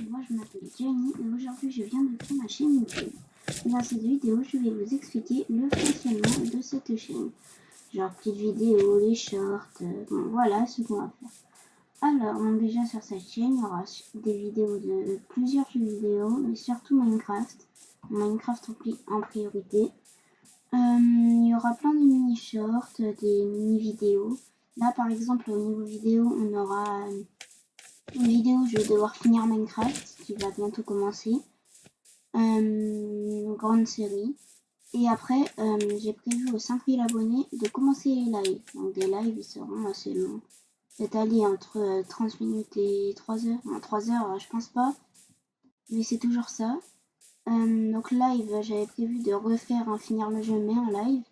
Moi je m'appelle Jenny et aujourd'hui je viens de créer ma chaîne YouTube. Dans cette vidéo, je vais vous expliquer le fonctionnement de cette chaîne. Genre petites vidéos, les shorts, bon voilà ce qu'on va faire. Alors, donc déjà sur cette chaîne, il y aura des vidéos de plusieurs jeux vidéo, mais surtout Minecraft. Minecraft en priorité. Il y aura plein de mini-shorts, des mini-vidéos. Là par exemple au niveau vidéo, on aura une vidéo où je vais devoir finir Minecraft, qui va bientôt commencer. Une grande série. Et après, j'ai prévu aux 5000 abonnés de commencer les lives. Donc des lives, ils seront assez longs. Peut-être aller entre 30 minutes et 3 heures. Non, 3 heures, je pense pas. Mais c'est toujours ça. Donc live, j'avais prévu de refaire finir le jeu, mais en live.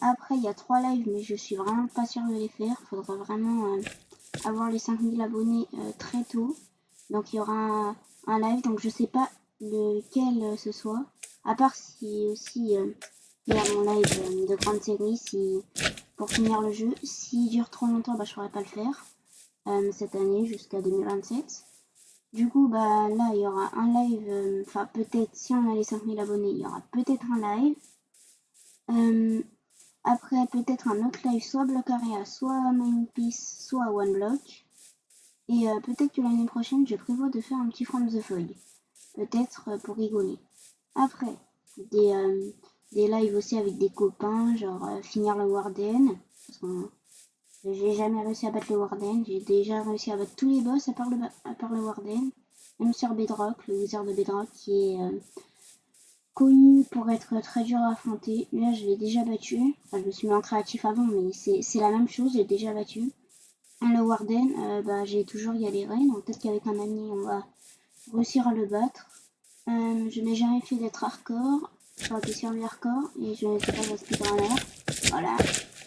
Après, il y a 3 lives, mais je suis vraiment pas sûre de les faire. Faudra vraiment avoir les 5000 abonnés très tôt. Donc il y aura un live, donc je sais pas lequel ce soit. À part si aussi il y a mon live de grande série, si pour finir le jeu. S'il dure trop longtemps, bah je pourrais pas le faire cette année jusqu'à 2027. Du coup, bah là il y aura un live, enfin peut-être si on a les 5000 abonnés, il y aura peut-être un live. Après peut-être un autre live, soit Block Area, soit Minepiece, soit One Block. Et peut-être que l'année prochaine, je prévois de faire un petit From the Fog. Peut-être pour rigoler. Après, des lives aussi avec des copains, genre finir le Warden. Parce que j'ai jamais réussi à battre le Warden. J'ai déjà réussi à battre tous les boss à part le Warden. Même sur Bedrock, le Wizard de Bedrock qui est connu pour être très dur à affronter. Là, je l'ai déjà battu. Enfin, je me suis mis en créatif avant, mais c'est la même chose, j'ai déjà battu. Le Warden, bah, j'ai toujours galéré, donc peut-être qu'avec un ami, on va réussir à le battre. Je n'ai jamais fait d'être hardcore, enfin des survie hardcore, et je ne suis pas un speedrunner. Voilà,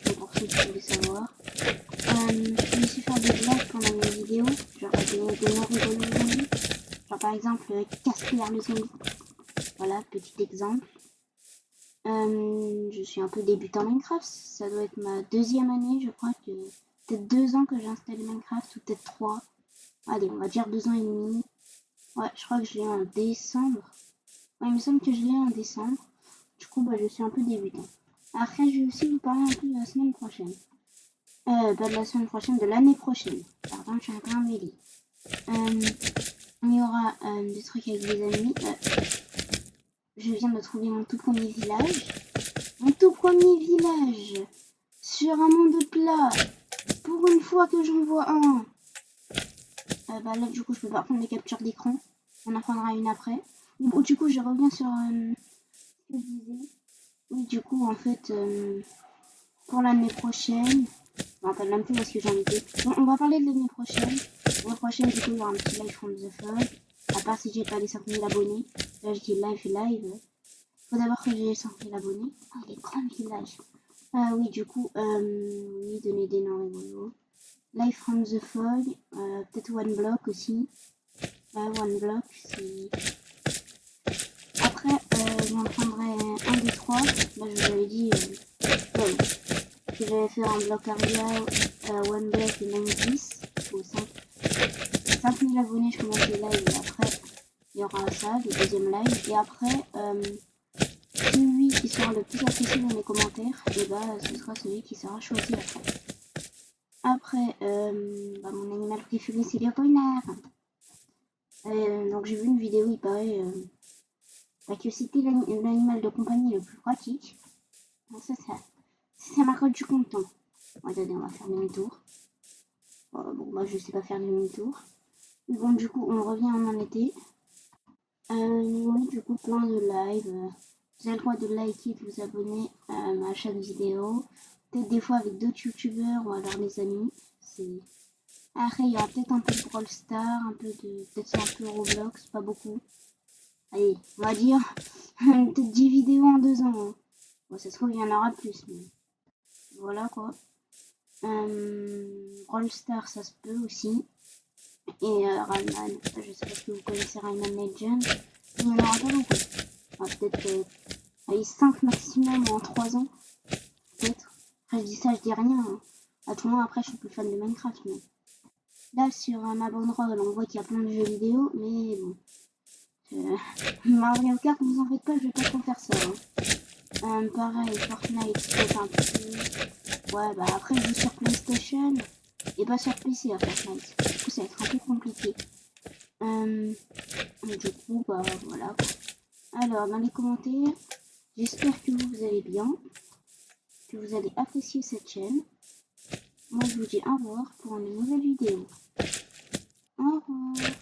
c'est pour ceux qui voulaient savoir. Je peux aussi faire des blagues pendant mes vidéos, genre des noms rigolos zombies. Genre par exemple, Casper le zombie. Voilà, petit exemple. Je suis un peu débutant Minecraft, ça doit être ma 2e année, je crois que peut-être 2 ans que j'ai installé Minecraft, ou peut-être 3. Allez, on va dire 2 ans et demi. Ouais, je crois que je l'ai en décembre. Ouais, il me semble que je l'ai en décembre. Du coup, bah, je suis un peu débutant. Après, je vais aussi vous parler un peu de la semaine prochaine. Pas de la semaine prochaine, de l'année prochaine. Pardon, je suis un peu emmêlée. Il y aura des trucs avec des amis. Je viens de trouver mon tout premier village. Mon tout premier village sur un monde plat. Pour une fois que j'en vois un. Bah là, du coup, je peux pas prendre les captures d'écran. On en prendra une après. Bon, du coup, je reviens sur ce que je disais. Oui, du coup, en fait, pour l'année prochaine, je me rappelle même plus où est-ce que j'en étais. Bon, on va parler de l'année prochaine. L'année prochaine, du coup, il y aura un petit live from the fog. À part si j'ai pas les 5000 abonnés. Là, je dis live. Faut d'abord que j'ai les 5000 abonnés. Ah, les grands villages. Ah oui, du coup, oui, donner des noms rigolos. Live from the fog. Peut-être One Block aussi. One Block, c'est... Après, j'en prendrai un des 3. Là, je vous avais dit ouais, que j'allais faire un bloc Aria, One Block et 90. Ou 5000 abonnés, je commence les lives. Et après, il y aura ça, le deuxième live. Et après, celui qui sera le plus apprécié dans les commentaires, et bah, ce sera celui qui sera choisi après. Après, bah, mon animal préféré, c'est les renards. Donc, j'ai vu une vidéo, il paraît... que c'était l'animal de compagnie le plus pratique. Donc ça m'a rendu content. Bon, attendez, on va faire demi-tour. Bon, moi je sais pas faire demi-tour. Bon, du coup, on revient en été. Oui, du coup, plein de lives. Vous avez le droit de liker, de vous abonner à chaque vidéo. Peut-être des fois avec d'autres youtubeurs ou alors les amis. Après, il y aura peut-être un peu de Brawl Stars, peut-être un peu Roblox, pas beaucoup. Allez, on va dire peut-être 10 vidéos en 2 ans. Hein. Bon, ça se trouve, il y en aura plus, mais voilà quoi. Brawl Stars, ça se peut aussi. Et Rayman, je sais pas si vous connaissez Rayman Legend. Il y en aura pas beaucoup. Enfin, peut-être 5 maximum en 3 ans. Peut-être. Après, je dis ça, je dis rien. Hein. À tout le monde, après, je suis plus fan de Minecraft. Mais Là, sur ma banderole, on voit qu'il y a plein de jeux vidéo, mais bon. Mario Kart, vous en faites pas, je vais pas trop faire ça. Hein. Pareil, Fortnite, c'est un peu... Ouais, bah après, je joue sur PlayStation et pas sur PC à Fortnite. Du coup, ça va être un peu compliqué. Du coup, bah voilà. Alors, dans les commentaires, j'espère que vous allez bien, que vous allez apprécier cette chaîne. Moi, je vous dis au revoir pour une nouvelle vidéo. Au revoir.